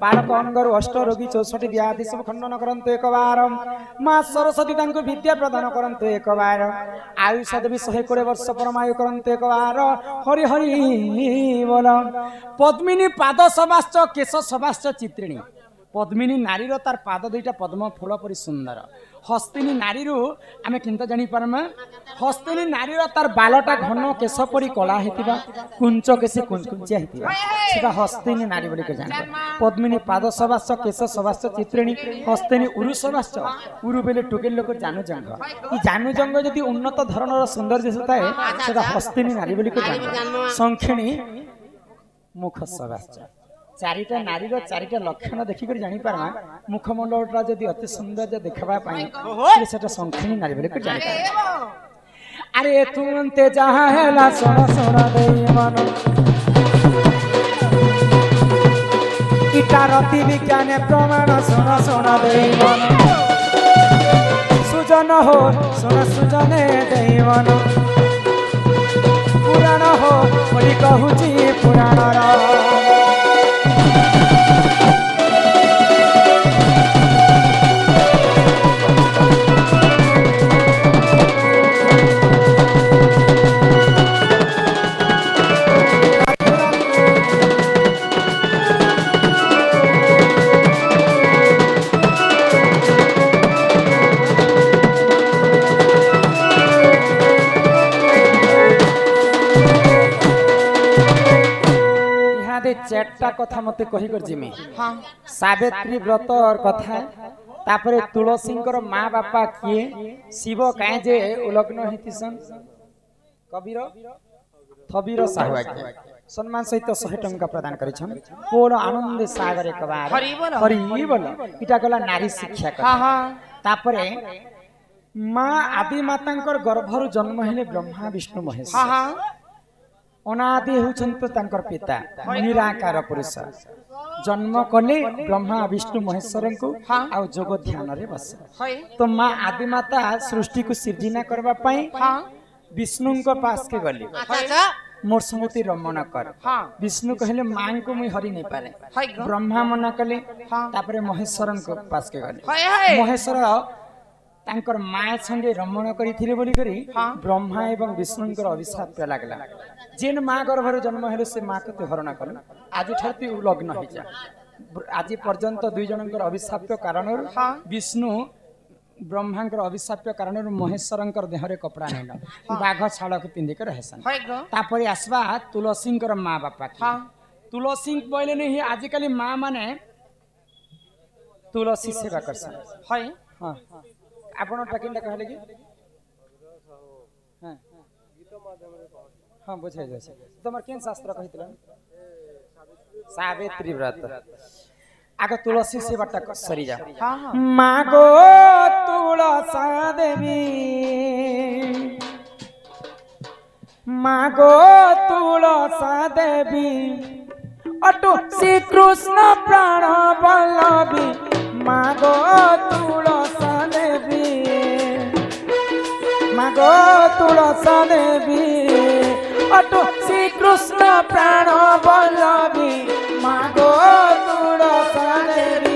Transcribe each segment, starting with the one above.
बालक अंगरु अष्ट रोगी 64 व्याधि सब खंडन करंतु एक बार मां सरस्वती तांको विद्या प्रदान करंतु एक बार आयुष देवी 120 वर्ष परमायु करंतु एक बार हरि हरि बोल पद्मिनी पाद सबाश्च केश सबाश्च चित्रिणी पद्मिनी नारी रो तार पाद दुईटा पद्म फूल परि सुंदर हस्तिनी नारी रू आमे किंत जानि पारमा हस्तिनी नारी रो तार बालटा घन केश परि कला हेतिबा कुंच केसी कुंचिया हेतिबा सेटा हस्तिनी नारी बोली के जानि पद्मिनी पाद सबाश्च केश सबाश्च चित्रिणी हस्तिनी उरु सबाश्च उरु बेले टुकेल लोक जानू जंग ई जानू जंग जदि उन्नत धरणर सौंदर्य थाए सेटा हस्तिनी नारी बोली के जानि संखिणी मुख सबाश्च चारिटा नारी रो चारिटा लक्षण देखि कर जानि पारमा मुखमंडलटा जदि अति सुंदर देखबा पई सेटा संखिणी नारी बोली के जानि अरे तुमते जहां हैला सोना सोना देई मन इटा रति विज्ञान प्रमाण सोना सोना देई मन सुजन हो सोना सुजने देई मन पुराण हो बोली कहूची पुराण रा चारटा कथा मते कही कर जिमी हां सावित्री व्रत और कथा तापरे तुलसींकर मां बापा किए शिव काहे जे उलग्न हितिसन कबीर थबीर साहुआ के सम्मान सहित 100 टंका प्रदान करिछन पूर्ण आनंद सागर एक बार हरि बोल इटा गला नारी शिक्षा कथा हां हां तापरे मां आदि मातांकर गर्भरु जन्म हेले ब्रह्मा विष्णु महेश हां हां अनादि होचंत तांकर पिता निराकार पुरुष जन्म कले ब्रह्मा विष्णु महेश्वर को आ जोग ध्यान रे बस तो मां आदि माता सृष्टि को सृजना करबा पई विष्णु को पास के गली अच्छा मोर संगति रमण कर विष्णु कहले मां को मुई हरि नहीं पारे ब्रह्मा मना कले तापरे महेश्वरन को पास के गले महेश्वर तांकर मां संगे रमण करिथिले बोली करी ब्रह्मा एवं विष्णुंकर अभिशाप लागला जेन मां गर्भर जन्म हेले से मां के हरण कर आज ठरती लग्न हो जा आज पर्यंत दुई जनकर अभिशाप कारण विष्णु ब्रह्मांकर अभिशाप कारण महेश्वरंकर देहरे कपड़ा नहीं बाघ छाड़ के पिंधि कर हेसन तापरे आसबा तुलसींकर मां बापा तुलसी बोले नहीं आजिकली मां माने तुलसी सेवा करसन है हां आपण टकिनटा कहले कि हां हां बुझाइ जाय तमर केन शास्त्र कहितला सावित्री व्रत आगे तुलसी सेवाटा सरी जा मागो तुलसा देवी मागो तुलसा देवी अटो श्री कृष्ण प्राण वल्लभी मागो तुलसा देवी मागो तुलसा देवी अटो श्री कृष्ण प्राण वल्लभी मागो तुलसा देवी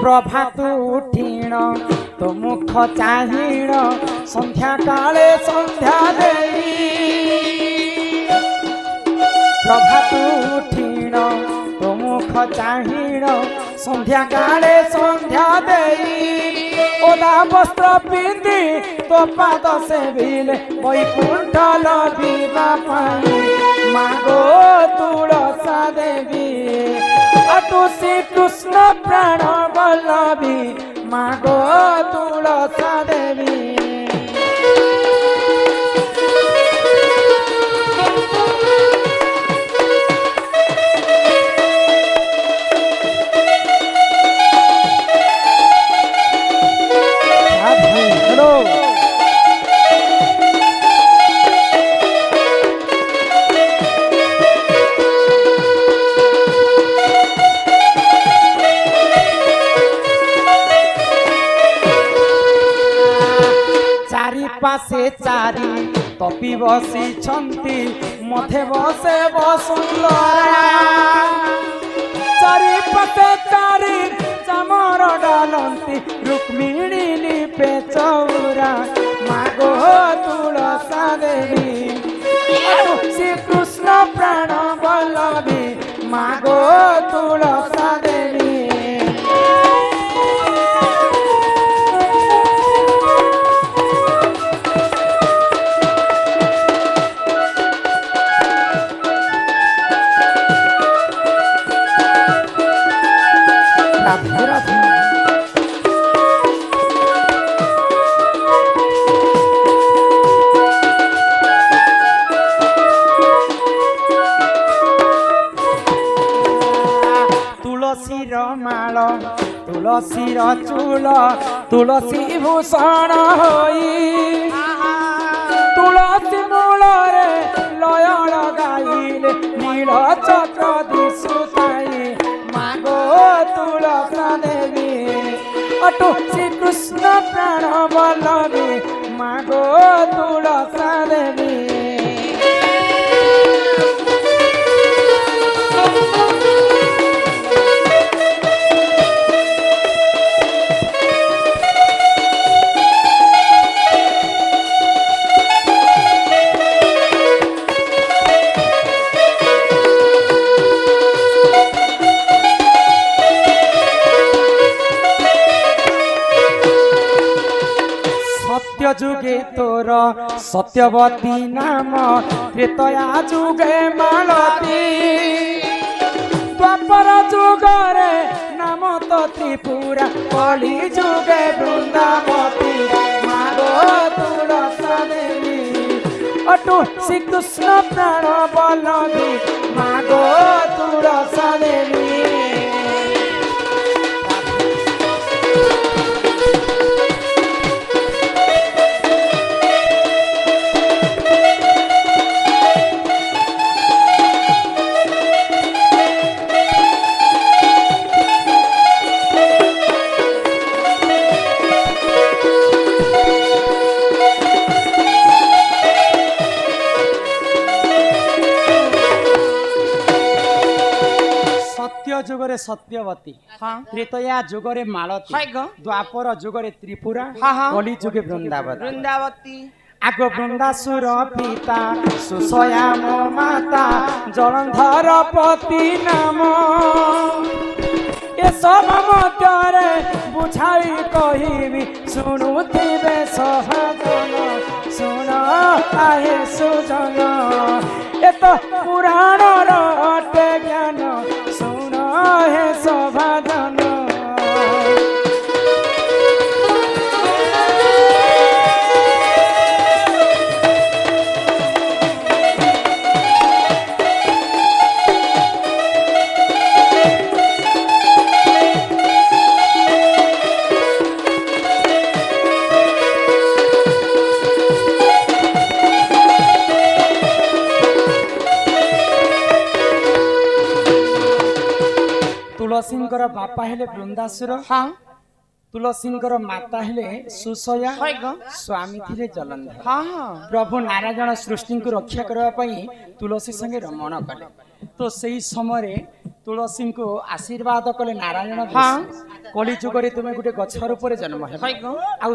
प्रभात उठीण तो मुख चाहिण संध्या काले संध्या देई प्रभात उठीण तो मुख चाहिण संध्या काले संध्या देई ओदा वस्त्र पिंदी तो पाद से भीले वैकुंठ लभिबा पाई मागो तुलसा देवी अटो श्री कृष्ण प्राण वल्लभी मागो तुलसा देवी पासे चारि तपी बसी छंती मथे बसे बसुंदरा चारि पासे चारि चामर डालंती रुक्मिणी लिपे चौरा मागो तुलसा देवी श्री कृष्ण प्राण बल्लभी मागो तुलसा देवी राधे राधे तुलसीर माल तुलसीर चूल तुलसी भूषण होई तुलसी मूल लय लगाइले नील चक्र दिशुताई मागो तुलसा देवी अटो श्री कृष्ण प्राण बल्लभी मागो तुलसा देवी जुगे तोर सत्यवती नाम त्रेतया जुगे मालती द्वापर जुगरे नाम तो त्रिपुरा कली जुगे वृंदावती मागो तुलसा देवी अटो श्री कृष्ण प्राण बल्लभी मागो तुलसा देवी जुगरे सत्यवती त्रेतया जुगरे मालती द्वापर जुगरे त्रिपुरा कली जुगे वृंदावती आग वृंदासुर पिता सुशयाम माता जलंधर पति नाम ए सब मध्य बुझाई कहिबी शुणुथिबे सहजन शुण आहे सुजन ए तो पुराण अटे ज्ञान शुण हे सभाजन तुलसींकर बापा हेले वृंदासुर तुलसींकर माता हेले सुशया स्वामी थिले जलंधर प्रभु नारायण सृष्टि को रक्षा करबा पई तुलसी संगे रमण कले तो सही समय तुलसी को आशीर्वाद कले नारायण कली जुगरे तुम गोटे गछर ऊपर जन्म है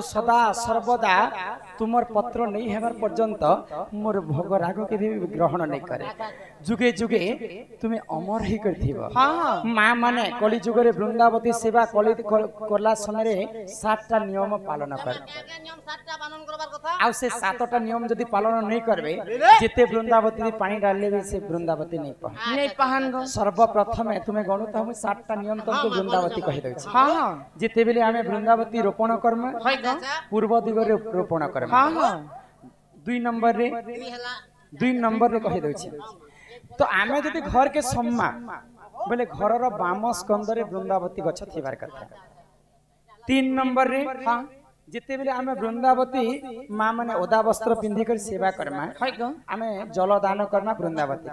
सदा सर्वदा तुमर पत्र नहीं हेबार पर्यंत मोर भोग राग के ग्रहण नहीं करे जुगे जुगे तुम्हें अमर ही करथिबो माँ माने कली जुगरे वृंदावती सेवा कली करला समय 7टा नियम पालन कर आ से 7टा नियम जदि पालन नहीं करबे जेते वृंदावती पानी डालले भी से वृंदावती नहीं पहन सर्वप्रथम तुम्हें गणुता हम 7टा नियम तुमको वृंदावती कहि दै छी जेते बेले हमें वृंदावती रोपण कर्म पूर्व दिगरे रोपण कर्म 2 नंबर रे कहि दै छी तो आमे जदि घर के सम्मा बोले घर रो बाम स्कंद रे वृंदावती गछ थिबार कथा 3 नंबर रे जिते बेले आमे वृंदावती माँ माने ओदा वस्त्र पिंधि कर सेवा करमा आमे जल दान करना वृंदावती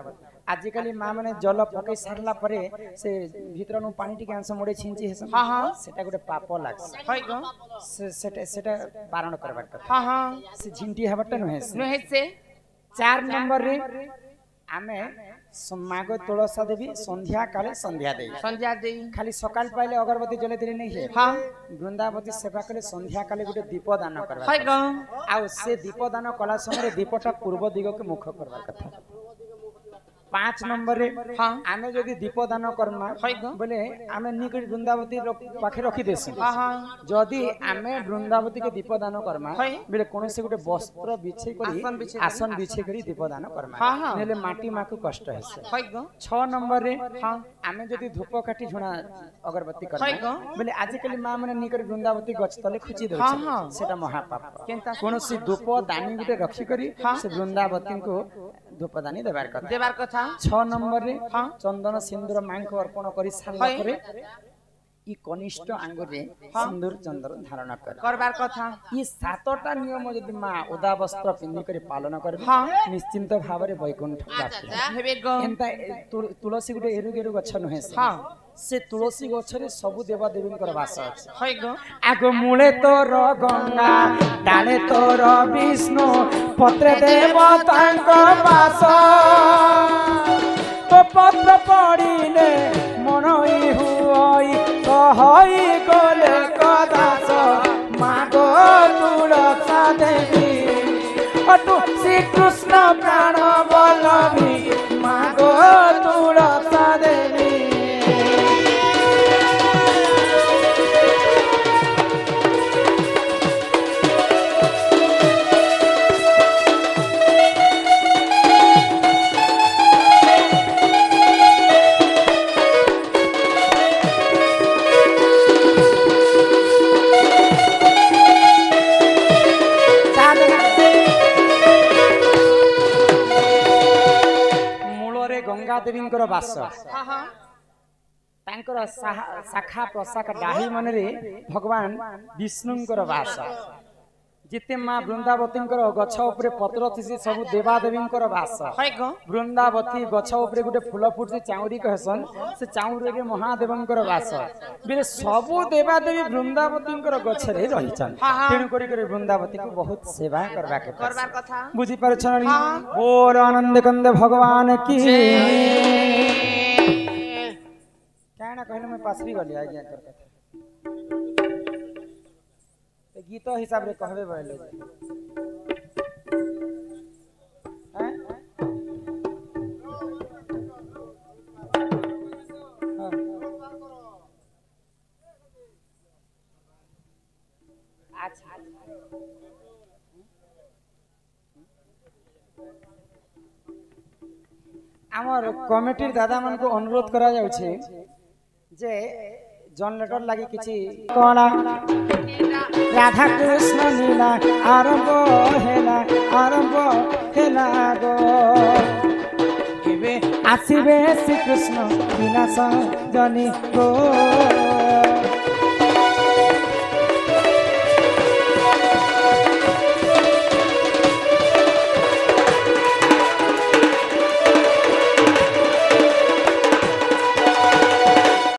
आजिकली माँ मैंने जल पकई सारला परे से भीतर नु पानी टिके अंश मोड़े छिंची हेसन हां हां सेटा गुटे पाप लागस होय गो सेटा बारण करबार कथा हां हां से झिंटी हबट नहे से 4 नंबर रे आमे मागो तुलसा देवी संध्या काले संध्या देई खाली सकाल पाइले अगरबत्ती जले देले नहीं है हां वृंदावती सेवा कले संध्या काले गुटे दीप दान करबा होय गो आ से दीप दान कला समय दीपटा पूर्व दिग के मुख करबा कथा 5 नंबर रे हां आमे जदी दीप दान करमा बोले आमे निकट वृंदावती पाखे रखी देसी हां हां जदी आमे वृंदावती के दीप दान करमा बोले कोन से गुटे वस्त्र बिछे करी आसन बिछे करी दीप दान करमा हां हां नेले माटी माकु कष्ट हेसे होय गो 6 नंबर रे हां आमे जदी धूप काटी झुना अगरबत्ती करमा बोले आजिकली मां माने निकट वृंदावती गछ तले खुची दे हां हां सेटा महापाप केनता कोन से धूप दानी गुटे रखी करी से वृंदावती को धूप दानी देबार कथा 6 नंबर रे चंदन सिंदूर मां को अर्पण करी सारला परे ई कनिष्ठ आंगुरे सिंदूर चंदन धारण करबार कथा ई 7टा नियम जदि मां उदा वस्त्र पिंदी करी पालन करबे निश्चिंत भाबरे वैकुंठ प्राप्त एंता तुलसी गुटे एरु गेरु गछ नहे से तुलसी गछरे सबु देवा देवीन कर वास अछि होय गो आगो मूले तोर गंगा डाले तोर विष्णु पत्रे देवतांक वास तो पत्र पड़िले मनई हुई कहई गले कदास मागो तुलसा देवी अटु श्री कृष्ण प्राण वल्लभी मागो तुलसा देवी देवी वास शाखा प्रशाखा डाही मन रे भगवान विष्णु वास जिते मां वृंदावती गछ उपरे पत्र थिसी सब देवा देवी वास वृंदावती गछ उपरे गुटे फूल फुटसी चाउरी कहसन से चाउरी रे महादेव वास बिले सब देवा देवी वृंदावती गछ रे रहिछन तेनु करी करी वृंदावती को बहुत सेवा करबा कथा बुझी परछन बोल आनंद कंद भगवान की कहना कहले मैं पासरी गली आज्ञा कर कथा गीत हिसाब रे कहबे बोले हैं अच्छा आमर कमिटी दादा मन को अनुरोध करा जाउ छे जे जन लेटर लागी किछि कोना राधा कृष्ण लीला आरंभ हेला गो एबे आसीबे श्री कृष्ण विनाश जनी गो